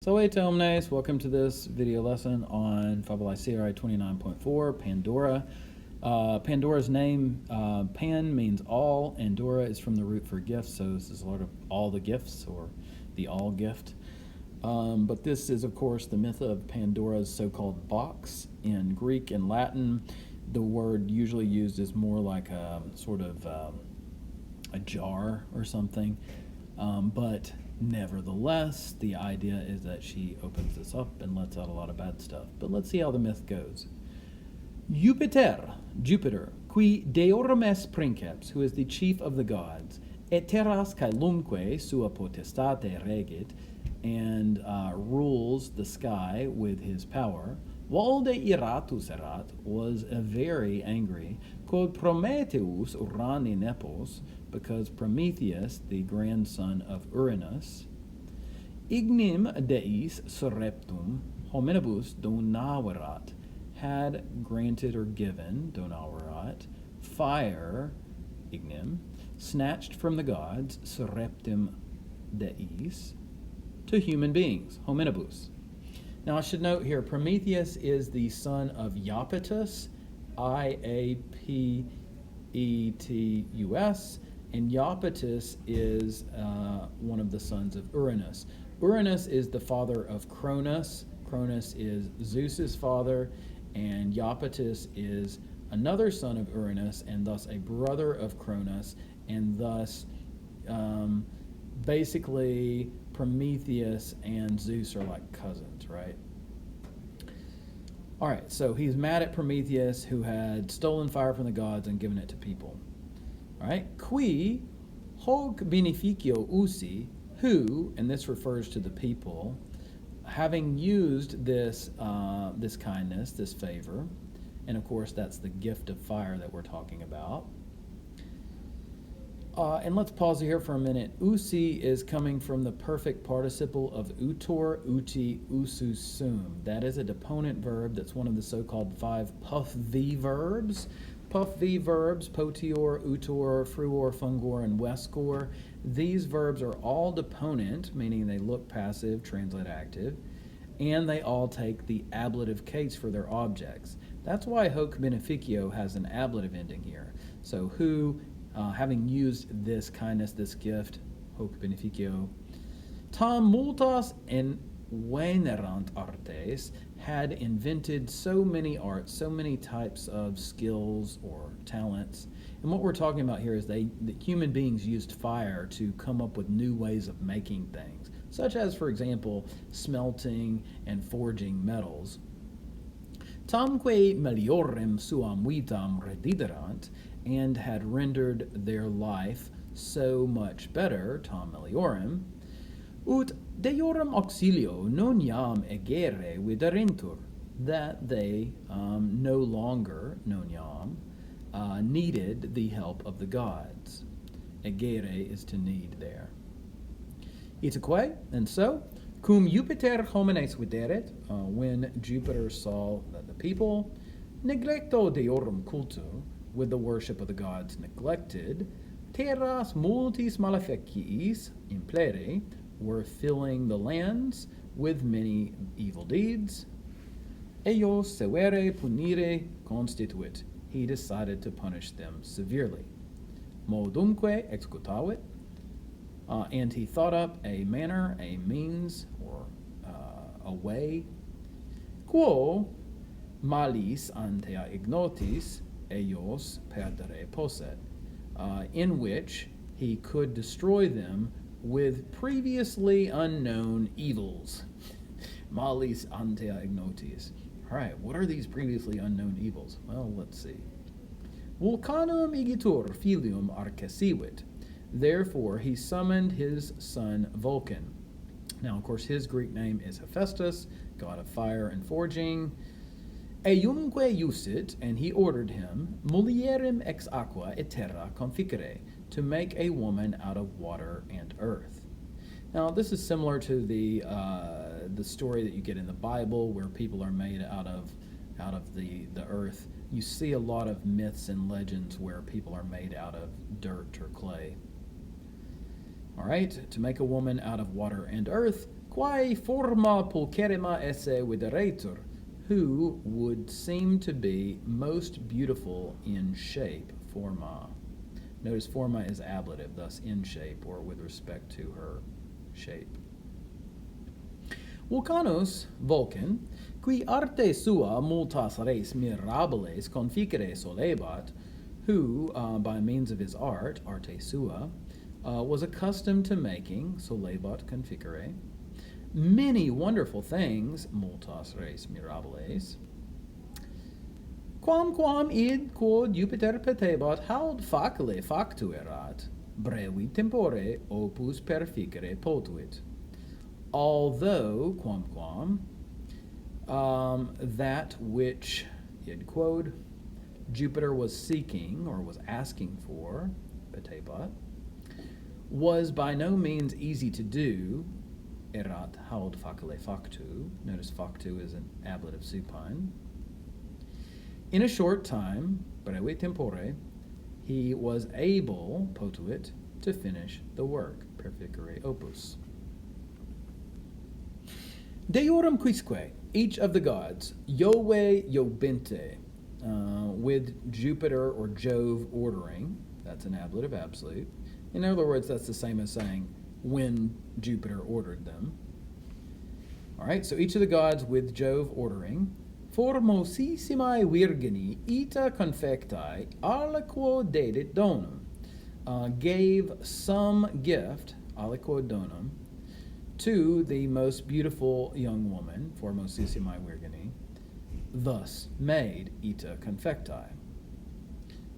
Salve omnes, welcome to this video lesson on Fabulae Syrae 29.4, Pandora. Pandora's name, Pan means all, and Dora is from the root for gifts, so this is sort of all the gifts, or the all gift. But this is, of course, the myth of Pandora's so-called box. In Greek and Latin, the word usually used is more like a sort of a jar or something, but nevertheless, the idea is that she opens this up and lets out a lot of bad stuff. But let's see how the myth goes. Jupiter, qui deorum est princeps, who is the chief of the gods, et terras caelumque sua potestate regit, and rules the sky with his power, valde iratus erat, was very angry, quod Prometheus urani nepos, because Prometheus, the grandson of Uranus, ignem deis surreptum hominibus donaverat, had granted or given, donaverat, fire, ignem, snatched from the gods, surreptum deis, to human beings, hominibus. Now I should note here, Prometheus is the son of Iapetus, Iapetus, and Iapetus is one of the sons of Uranus. Uranus is the father of Cronus. Cronus is Zeus's father, and Iapetus is another son of Uranus, and thus a brother of Cronus, and thus basically Prometheus and Zeus are like cousins, right? All right, so he's mad at Prometheus, who had stolen fire from the gods and given it to people. All right, qui hoc beneficio usi, who, and this refers to the people, having used this this kindness, this favor, and of course that's the gift of fire that we're talking about. And let's pause here for a minute. Usi is coming from the perfect participle of utor, uti, usu, sum. That is a deponent verb that's one of the so-called 5 puff V verbs. Puff V verbs, potior, utor, fruor, fungor, and wescor. These verbs are all deponent, meaning they look passive, translate active, and they all take the ablative case for their objects. That's why hoc beneficio has an ablative ending here. So who, having used this kindness, this gift, hoc beneficio, tam multas venerant artes, had invented so many arts, so many types of skills or talents. And what we're talking about here is that human beings used fire to come up with new ways of making things, such as, for example, smelting and forging metals. Tamque meliorem suam vitam rediderant, and had rendered their life so much better, tam meliorem, ut deorum auxilio non iam egere viderentur, that they no longer, non iam, needed the help of the gods. Egere is to need there. Itaque, and so, cum Jupiter homines videret, when Jupiter saw that the people, neglecto deorum culto, with the worship of the gods neglected, terras multis malefeciis implere, were filling the lands with many evil deeds, eos severe punire constituit, he decided to punish them severely. Modumque executavit, and he thought up a manner, a means, or a way, quo malis antea ignotis eos perdere posset, in which he could destroy them with previously unknown evils. Malis antea ignotis. All right, what are these previously unknown evils? Well, let's see. Vulcanum igitur filium arcesivit. Therefore, he summoned his son Vulcan. Now, of course, his Greek name is Hephaestus, god of fire and forging. Eumque iusit, and he ordered him, mulierem ex aqua et terra conficere, to make a woman out of water and earth. Now, this is similar to the story that you get in the Bible, where people are made out of the earth. You see a lot of myths and legends where people are made out of dirt or clay. All right, to make a woman out of water and earth, quae forma pulcherrima esse videretur, who would seem to be most beautiful in shape, forma. Notice forma is ablative, thus in shape, or with respect to her shape. Vulcanus, Vulcan, qui arte sua multas res mirabiles conficere solebat, who, by means of his art, arte sua, was accustomed to making, solebat conficere, many wonderful things, multas res mirabiles, quamquam id quod Jupiter petebat haud facile factuerat, brevi tempore opus perficere potuit. Although, quamquam, that which, id quod, Jupiter was seeking, or was asking for, petebat, was by no means easy to do, erat haud facile factu, notice factu is an ablative supine. In a short time, brevi tempore, he was able, potuit, to finish the work, perficere opus. Deorum quisque, each of the gods, Jove Jobinte, with Jupiter or Jove ordering, that's an ablative absolute. In other words, that's the same as saying when Jupiter ordered them. All right, so each of the gods with Jove ordering, formosissimae virgini ita confectae aliquo dedit donum, gave some gift, aliquo donum, to the most beautiful young woman, formosissimae virgini, thus made ita confectae.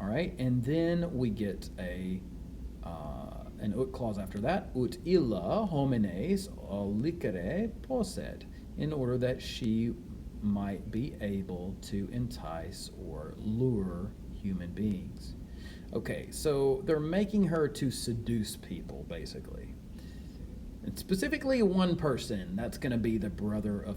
All right, and then we get an ut clause after that, ut illa homines olicere posset, in order that she might be able to entice or lure human beings. Okay, so they're making her to seduce people, basically. And specifically one person, that's going to be the brother of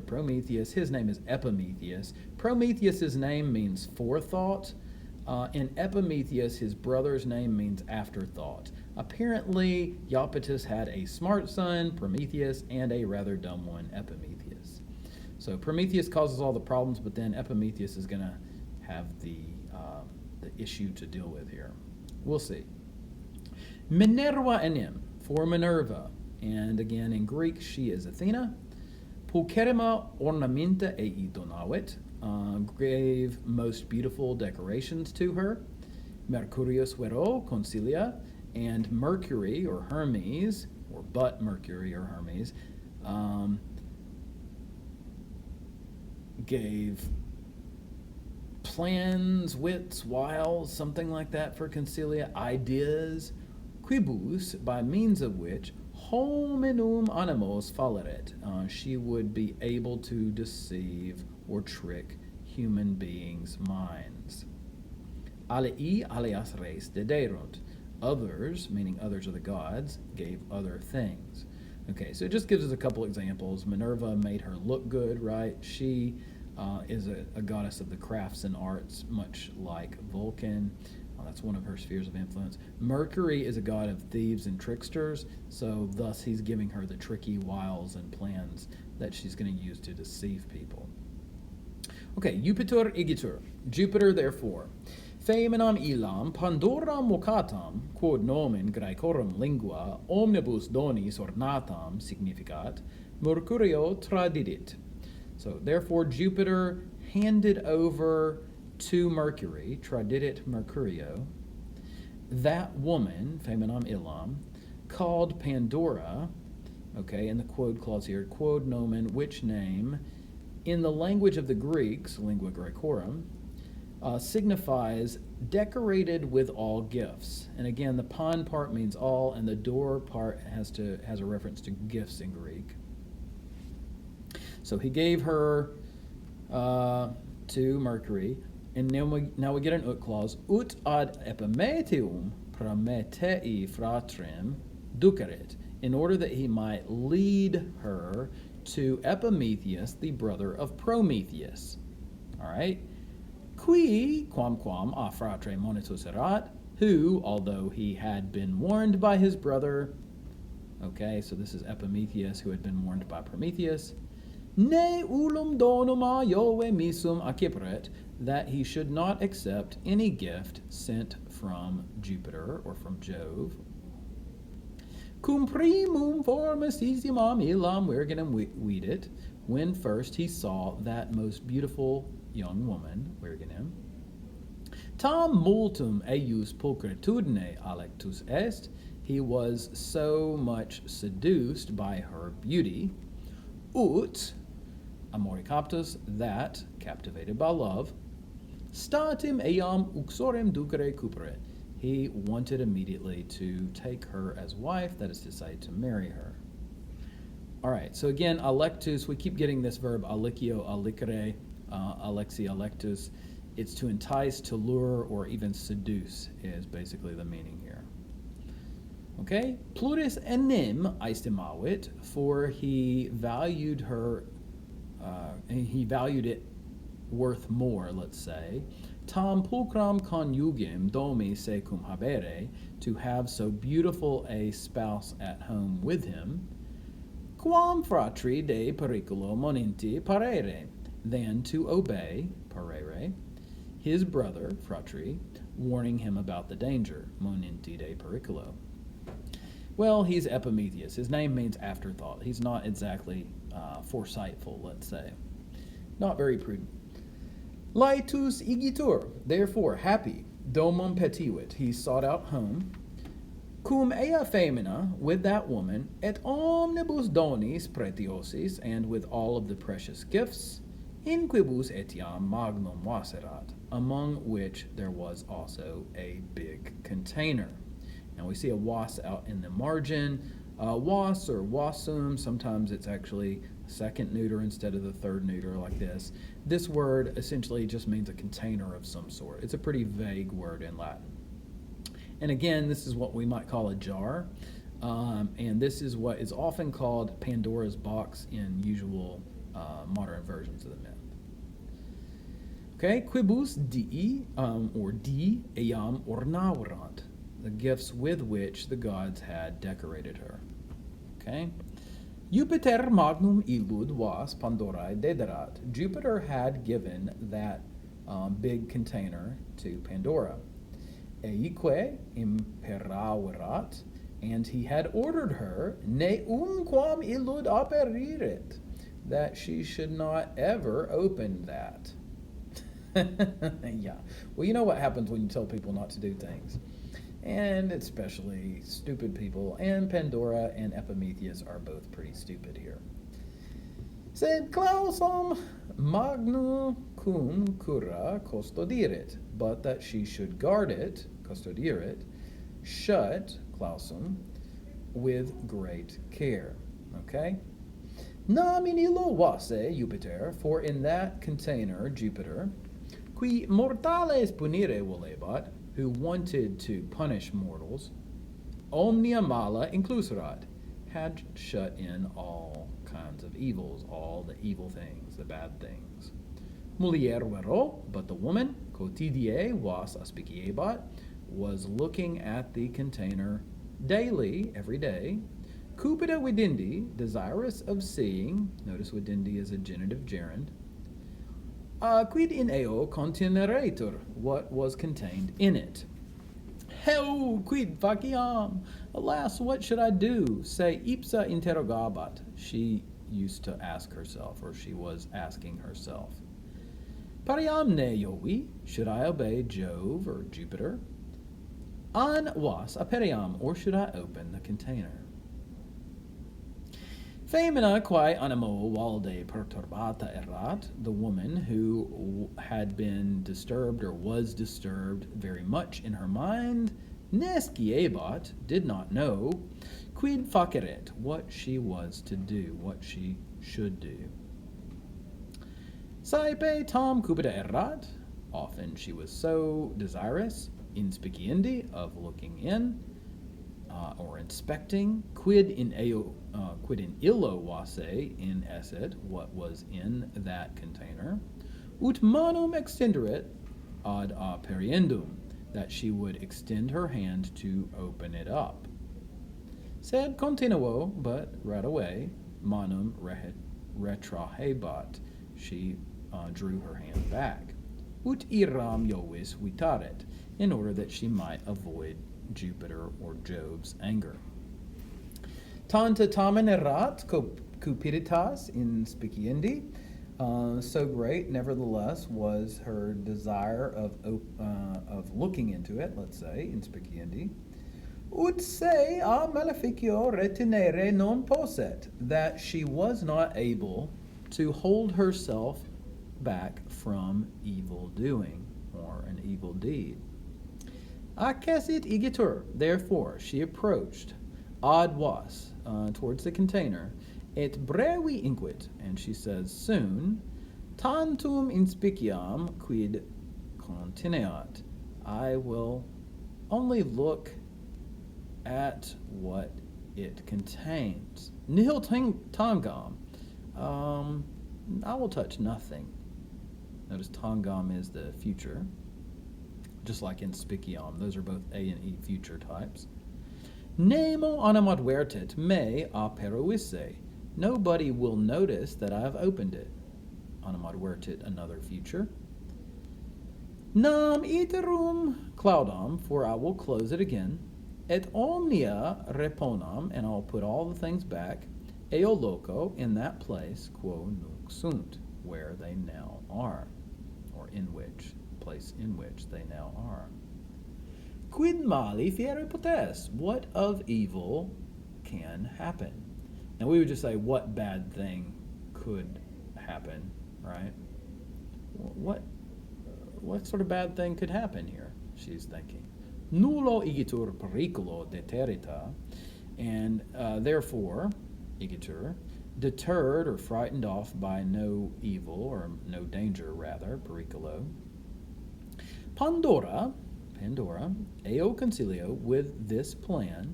Prometheus. His name is Epimetheus. Prometheus's name means forethought. In Epimetheus, his brother's name means afterthought. Apparently, Iapetus had a smart son, Prometheus, and a rather dumb one, Epimetheus. So Prometheus causes all the problems, but then Epimetheus is going to have the issue to deal with here. We'll see. Minerva enim, for Minerva, and again in Greek she is Athena. Pulcherrima ornamenta ei donavit, gave most beautiful decorations to her. Mercurius vero concilia, and Mercury or Hermes, or but Mercury or Hermes, gave plans, wits, wiles, something like that for Concilia, ideas, quibus, by means of which hominum animos falleret, she would be able to deceive or trick human beings' minds. Alii alias res dederunt, others, meaning others of the gods, gave other things. Okay, so it just gives us a couple examples. Minerva made her look good, right? She is a goddess of the crafts and arts, much like Vulcan. That's one of her spheres of influence. Mercury is a god of thieves and tricksters, so thus he's giving her the tricky wiles and plans that she's going to use to deceive people. Okay, Jupiter igitur, Jupiter therefore. Feminam illam Pandoram vocatam, quod nomen Graecorum lingua omnibus donis ornatam significat, Mercurio tradidit. So therefore Jupiter handed over to Mercury, tradidit Mercurio, that woman, feminam illam, called Pandora, okay, in the quod clause here, quod nomen, which name, in the language of the Greeks, lingua Graecorum, signifies decorated with all gifts. And again, the pon part means all, and the door part has a reference to gifts in Greek. So he gave her to Mercury, and now we get an ut clause. Ut ad Epimetheum prometei fratrem ducerit, in order that he might lead her to Epimetheus, the brother of Prometheus. All right? Qui quamquam a fratre monitus erat, who, although he had been warned by his brother, Okay, so this is Epimetheus, who had been warned by Prometheus. Ne ulum donuma Yahweh misum akipret, that he should not accept any gift sent from Jupiter or from Jove. Cum primum formissisimam illam virginum vidit, when first he saw that most beautiful young woman, Virginum. Tam multum eius pulchritudine alectus est, he was so much seduced by her beauty, ut amoricaptus, that, captivated by love, statim eam uxorem ducere cupere, he wanted immediately to take her as wife, that is to say, to marry her. All right, so again, alectus, we keep getting this verb alicio, alicere, alexi, alectus. It's to entice, to lure, or even seduce is basically the meaning here. Okay, pluris enim aestimavit, for he valued her, he valued it worth more, let's say. Tam pulchram conjugem domi secum habere, to have so beautiful a spouse at home with him. Quam fratri de periculo moninti parere, than to obey, parere, his brother, fratri, warning him about the danger, moninti de periculo. Well, he's Epimetheus. His name means afterthought. He's not exactly foresightful, let's say. Not very prudent. Laetus igitur, therefore happy, domum petiuit, he sought out home, cum ea femina, with that woman, et omnibus donis pretiosis, and with all of the precious gifts, in quibus etiam magnum vaserat, among which there was also a big container. Now we see a was out in the margin. Was or wasum, sometimes it's actually second neuter instead of the third neuter like this. This word essentially just means a container of some sort. It's a pretty vague word in Latin. And again, this is what we might call a jar. And this is what is often called Pandora's box in usual modern versions of the myth. Okay, quibus dii, or di, eam ornaverant, the gifts with which the gods had decorated her. Okay? Jupiter magnum illud was Pandorae dederat. Jupiter had given that big container to Pandora. Eique imperaverat, and he had ordered her, neum quam illud aperiret, that she should not ever open that. Yeah. Well, you know what happens when you tell people not to do things. And especially stupid people, and Pandora and Epimetheus are both pretty stupid here. Sed clausum magnu cum cura custodiret, but that she should guard it, custodiret, shut, clausum, with great care. Okay? Nam in illo vase Jupiter, for in that container, Jupiter, qui mortales punire volebat, who wanted to punish mortals, omnia mala incluserat, had shut in all kinds of evils, all the evil things, the bad things. Mulier vero, but the woman, quotidie was aspiciebat, was looking at the container daily, every day, cupida vidindi, desirous of seeing, notice vidindi is a genitive gerund, quid in eo contineratur, what was contained in it. Heu, quid faciam, alas, what should I do? Say ipsa interrogabat, she used to ask herself, or she was asking herself. Pariam ne Jovi, should I obey Jove or Jupiter? An was aperiam, or should I open the container? Femina quae animo valde perturbata erat, the woman who had been disturbed or was disturbed very much in her mind, nesciebat, did not know, quid faceret, what she was to do, what she should do. Saepe tam cupida erat, often she was so desirous, inspiciendi, of looking in, or inspecting, quid in illo vase in esset, what was in that container, ut manum extenderit ad aperiendum, that she would extend her hand to open it up. Sed continuo, but right away, manum retrahebat. She drew her hand back. Ut iram Jovis vitaret, in order that she might avoid Jupiter or Jove's anger. Tanta tamen erat cupiditas in spiciendi. So great, nevertheless, was her desire of looking into it, let's say, in spiciendi. Ut se a maleficio retenere non posset, that she was not able to hold herself back from evil doing or an evil deed. Accesit igitur, therefore she approached ad was, towards the container, et brevi inquit, and she says soon, tantum inspiciam quid contineat, I will only look at what it contains. Nihil tangam, I will touch nothing. Notice tangam is the future, just like in spiciam. Those are both A and E future types. Nemo animadvertit me aperuisse. Nobody will notice that I have opened it. Animadvertit, another future. Nam iterum claudam, for I will close it again. Et omnia reponam, and I'll put all the things back. Eo loco, in that place, quo nunc sunt, where they now are, or in which, place in which they now are. Quid mali fiere potes? What of evil can happen? Now we would just say, what bad thing could happen, right? What sort of bad thing could happen here? She's thinking. Nullo igitur periculo deterita, and therefore, igitur, deterred or frightened off by no evil, or no danger rather, periculo. Pandora, eo concilio, with this plan,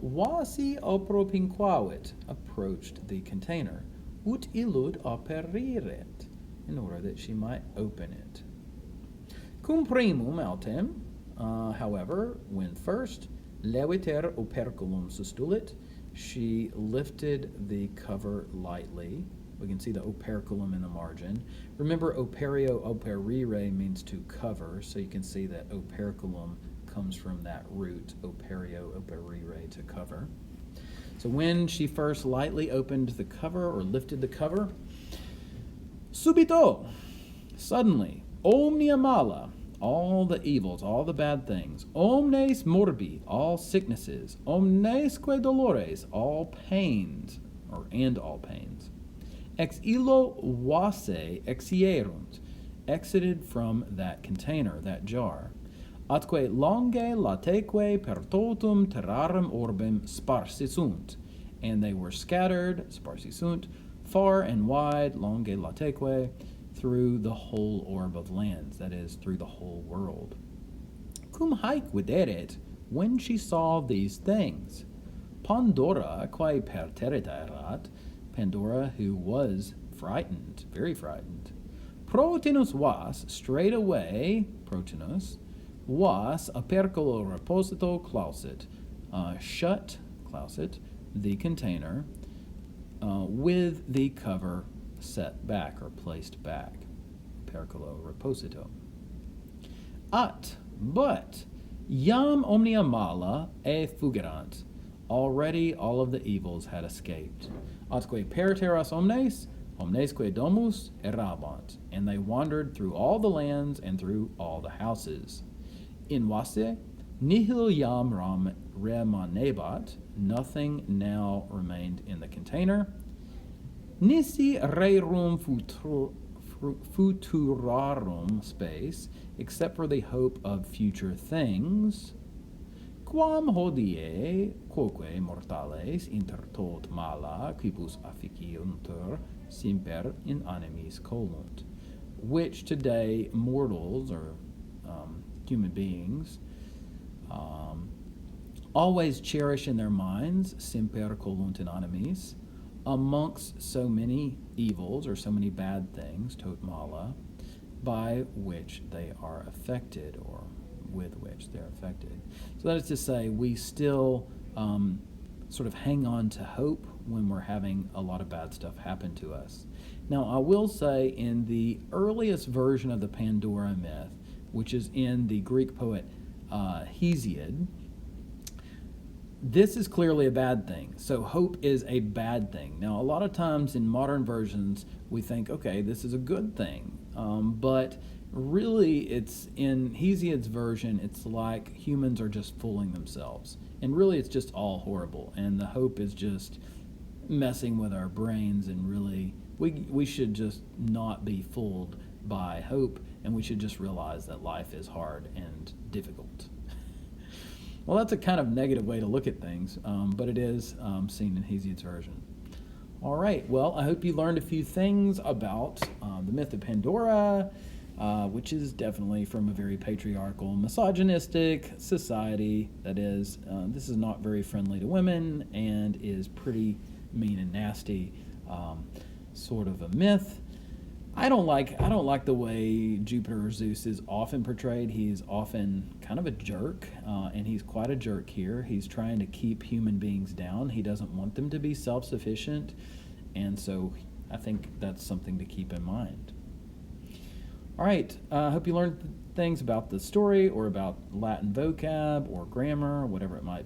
vasi opropinquavit, approached the container, ut illud aperiret, in order that she might open it. Cum primum autem, however, when first leviter operculum sustulit, she lifted the cover lightly. We can see the operculum in the margin. Remember, operio operire means to cover, so you can see that operculum comes from that root, operio operire, to cover. So when she first lightly opened the cover or lifted the cover, subito, suddenly, omnia mala, all the evils, all the bad things, omnes morbi, all sicknesses, omnesque dolores, all pains, and all pains, ex illo vase exierunt, exited from that container, that jar, atque longe lateque per totum terrarum orbem sparsisunt, and they were scattered, sparsisunt, far and wide, longe lateque, through the whole orb of lands, that is, through the whole world. Cum haec videret, when she saw these things, Pandora quae perterita erat, Pandora, who was frightened, very frightened, protinus was, straightway, protinus, was aperculo reposito clausit, shut, clausit, the container, with the cover set back or placed back, perculo reposito. But iam omnia mala fugerant, already all of the evils had escaped. Atque per terras omnesque domus errabant, and they wandered through all the lands and through all the houses. In vase nihil iam remanebat, nothing now remained in the container. Nisi rerum futurarum space, except for the hope of future things. Quam hodie quoque mortales inter tot mala quibus afficiuntur semper in animis colunt, which today mortals, or human beings, always cherish in their minds, semper colunt in animis, amongst so many evils or so many bad things, tot mala, by which they are affected, or with which they're affected. So that is to say, we still sort of hang on to hope when we're having a lot of bad stuff happen to us. Now, I will say in the earliest version of the Pandora myth, which is in the Greek poet Hesiod, this is clearly a bad thing. So hope is a bad thing. Now, a lot of times in modern versions, we think, okay, this is a good thing. But really, it's in Hesiod's version, it's like humans are just fooling themselves. And really, it's just all horrible. And the hope is just messing with our brains. And really, we should just not be fooled by hope. And we should just realize that life is hard and difficult. Well, that's a kind of negative way to look at things, but it is seen in Hesiod's version. All right, well, I hope you learned a few things about the myth of Pandora, which is definitely from a very patriarchal, misogynistic society. That is, this is not very friendly to women and is pretty mean and nasty, sort of a myth. I don't like the way Jupiter or Zeus is often portrayed. He's often kind of a jerk, and he's quite a jerk here. He's trying to keep human beings down. He doesn't want them to be self-sufficient, and so I think that's something to keep in mind. All right, I hope you learned things about the story or about Latin vocab or grammar, whatever it might be.